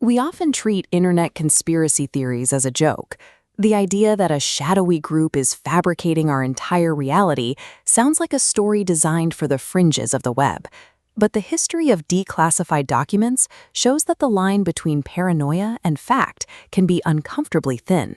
We often treat internet conspiracy theories as a joke. The idea that a shadowy group is fabricating our entire reality sounds like a story designed for the fringes of the web. But the history of declassified documents shows that the line between paranoia and fact can be uncomfortably thin.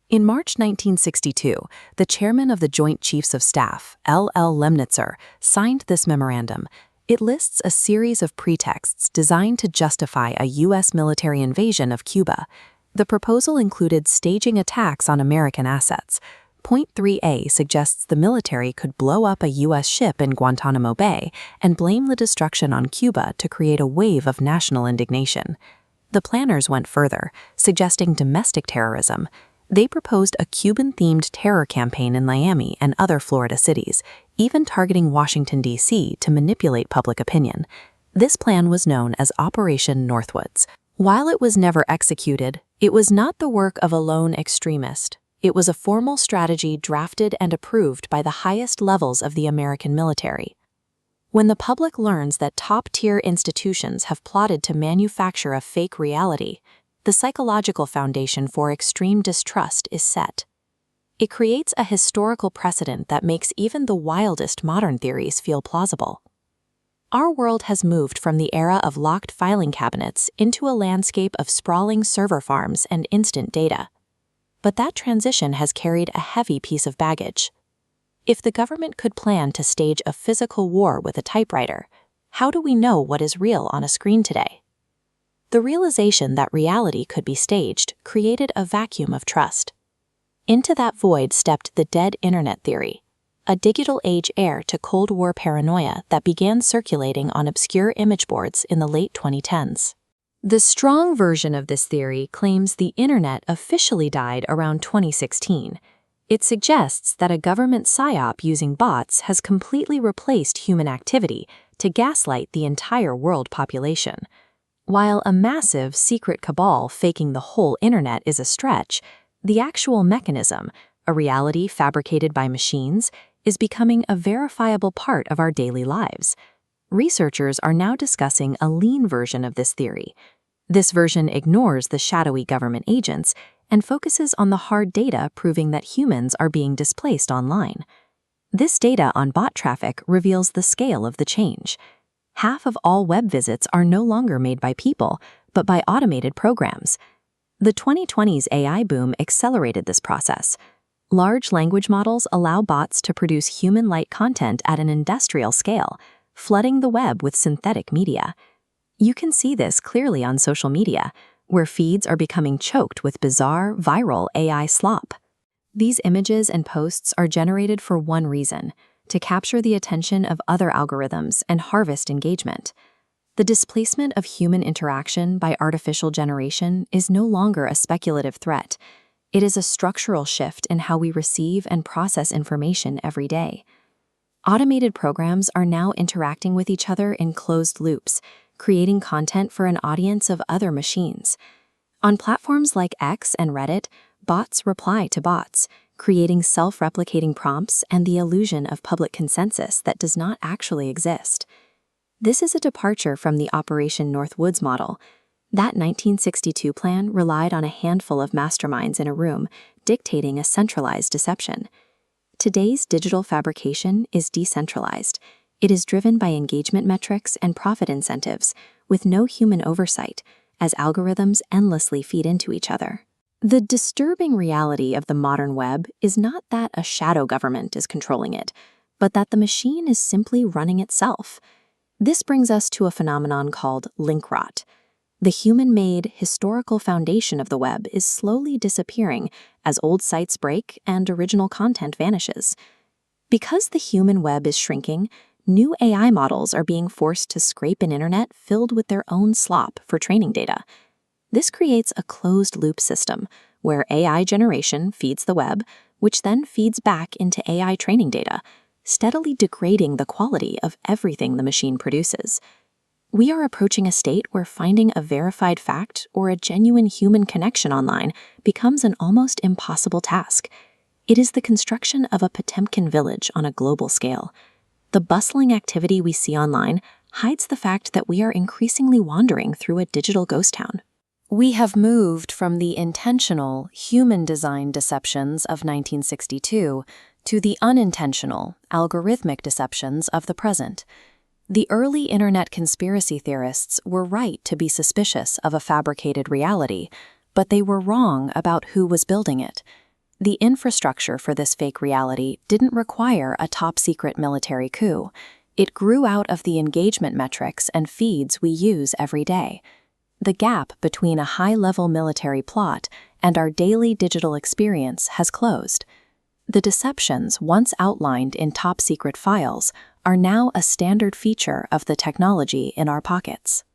In March 1962, the chairman of the Joint Chiefs of Staff, L.L. Lemnitzer, signed this memorandum. It lists a series of pretexts designed to justify a U.S. military invasion of Cuba. The proposal included staging attacks on American assets. Point 3A suggests the military could blow up a U.S. ship in Guantanamo Bay and blame the destruction on Cuba to create a wave of national indignation. The planners went further, suggesting domestic terrorism. They proposed a Cuban-themed terror campaign in Miami and other Florida cities, even targeting Washington, D.C. to manipulate public opinion. This plan was known as Operation Northwoods. While it was never executed, it was not the work of a lone extremist. It was a formal strategy drafted and approved by the highest levels of the American military. When the public learns that top-tier institutions have plotted to manufacture a fake reality, the psychological foundation for extreme distrust is set. It creates a historical precedent that makes even the wildest modern theories feel plausible. Our world has moved from the era of locked filing cabinets into a landscape of sprawling server farms and instant data. But that transition has carried a heavy piece of baggage. If the government could plan to stage a physical war with a typewriter, how do we know what is real on a screen today? The realization that reality could be staged created a vacuum of trust. Into that void stepped the dead internet theory, a digital age heir to Cold War paranoia that began circulating on obscure image boards in the late 2010s. The strong version of this theory claims the internet officially died around 2016. It suggests that a government psyop using bots has completely replaced human activity to gaslight the entire world population. While a massive, secret cabal faking the whole internet is a stretch, the actual mechanism, a reality fabricated by machines, is becoming a verifiable part of our daily lives. Researchers are now discussing a lean version of this theory. This version ignores the shadowy government agents and focuses on the hard data proving that humans are being displaced online. This data on bot traffic reveals the scale of the change. Half of all web visits are no longer made by people, but by automated programs. The 2020s AI boom accelerated this process. Large language models allow bots to produce human-like content at an industrial scale, flooding the web with synthetic media. You can see this clearly on social media, where feeds are becoming choked with bizarre, viral AI slop. These images and posts are generated for one reason: to capture the attention of other algorithms and harvest engagement. The displacement of human interaction by artificial generation is no longer a speculative threat. It is a structural shift in how we receive and process information every day. Automated programs are now interacting with each other in closed loops, creating content for an audience of other machines. On platforms like X and Reddit, bots reply to bots, creating self-replicating prompts and the illusion of public consensus that does not actually exist. This is a departure from the Operation Northwoods model. That 1962 plan relied on a handful of masterminds in a room, dictating a centralized deception. Today's digital fabrication is decentralized. It is driven by engagement metrics and profit incentives, with no human oversight, as algorithms endlessly feed into each other. The disturbing reality of the modern web is not that a shadow government is controlling it, but that the machine is simply running itself. This brings us to a phenomenon called link rot. The human-made, historical foundation of the web is slowly disappearing as old sites break and original content vanishes. Because the human web is shrinking, new AI models are being forced to scrape an internet filled with their own slop for training data. This creates a closed-loop system where AI generation feeds the web, which then feeds back into AI training data, steadily degrading the quality of everything the machine produces. We are approaching a state where finding a verified fact or a genuine human connection online becomes an almost impossible task. It is the construction of a Potemkin village on a global scale. The bustling activity we see online hides the fact that we are increasingly wandering through a digital ghost town. We have moved from the intentional, human-designed deceptions of 1962 to the unintentional, algorithmic deceptions of the present. The early internet conspiracy theorists were right to be suspicious of a fabricated reality, but they were wrong about who was building it. The infrastructure for this fake reality didn't require a top-secret military coup. It grew out of the engagement metrics and feeds we use every day. The gap between a high-level military plot and our daily digital experience has closed. The deceptions once outlined in top-secret files are now a standard feature of the technology in our pockets.